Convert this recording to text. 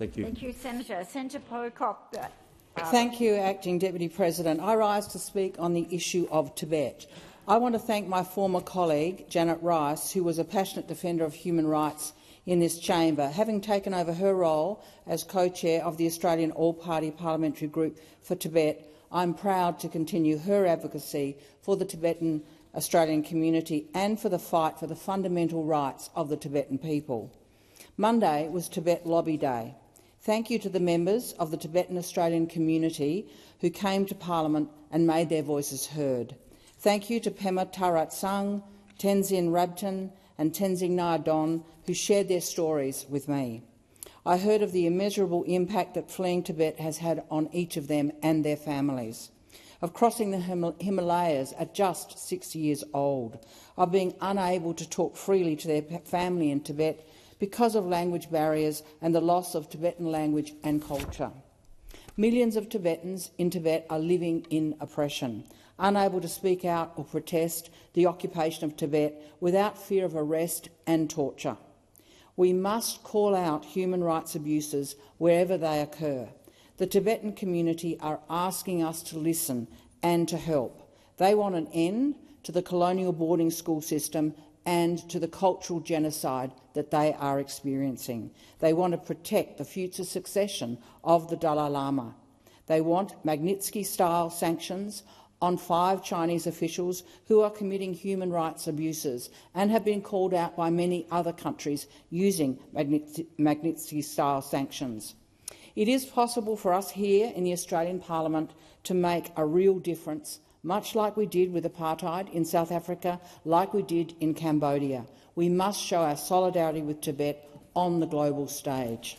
Thank you. Thank you, Senator. Senator Pocock. Thank you, Acting Deputy President. I rise to speak on the issue of Tibet. I want to thank my former colleague, Janet Rice, who was a passionate defender of human rights in this chamber. Having taken over her role as co-chair of the Australian All-Party Parliamentary Group for Tibet, I'm proud to continue her advocacy for the Tibetan Australian community and for the fight for the fundamental rights of the Tibetan people. Monday was Tibet Lobby Day. Thank you to the members of the Tibetan Australian community who came to Parliament and made their voices heard. Thank you to Pema Tarat Sang, Tenzin Rabton and Tenzing Nyadon, who shared their stories with me. I heard of the immeasurable impact that fleeing Tibet has had on each of them and their families, of crossing the Himalayas at just 6 years old, of being unable to talk freely to their family in Tibet because of language barriers and the loss of Tibetan language and culture. Millions of Tibetans in Tibet are living in oppression, unable to speak out or protest the occupation of Tibet without fear of arrest and torture. We must call out human rights abuses wherever they occur. The Tibetan community are asking us to listen and to help. They want an end to the colonial boarding school system and to the cultural genocide that they are experiencing. They want to protect the future succession of the Dalai Lama. They want Magnitsky-style sanctions on 5 Chinese officials who are committing human rights abuses and have been called out by many other countries using Magnitsky-style sanctions. It is possible for us here in the Australian Parliament to make a real difference, much like we did with apartheid in South Africa, like we did in Cambodia. We must show our solidarity with Tibet on the global stage.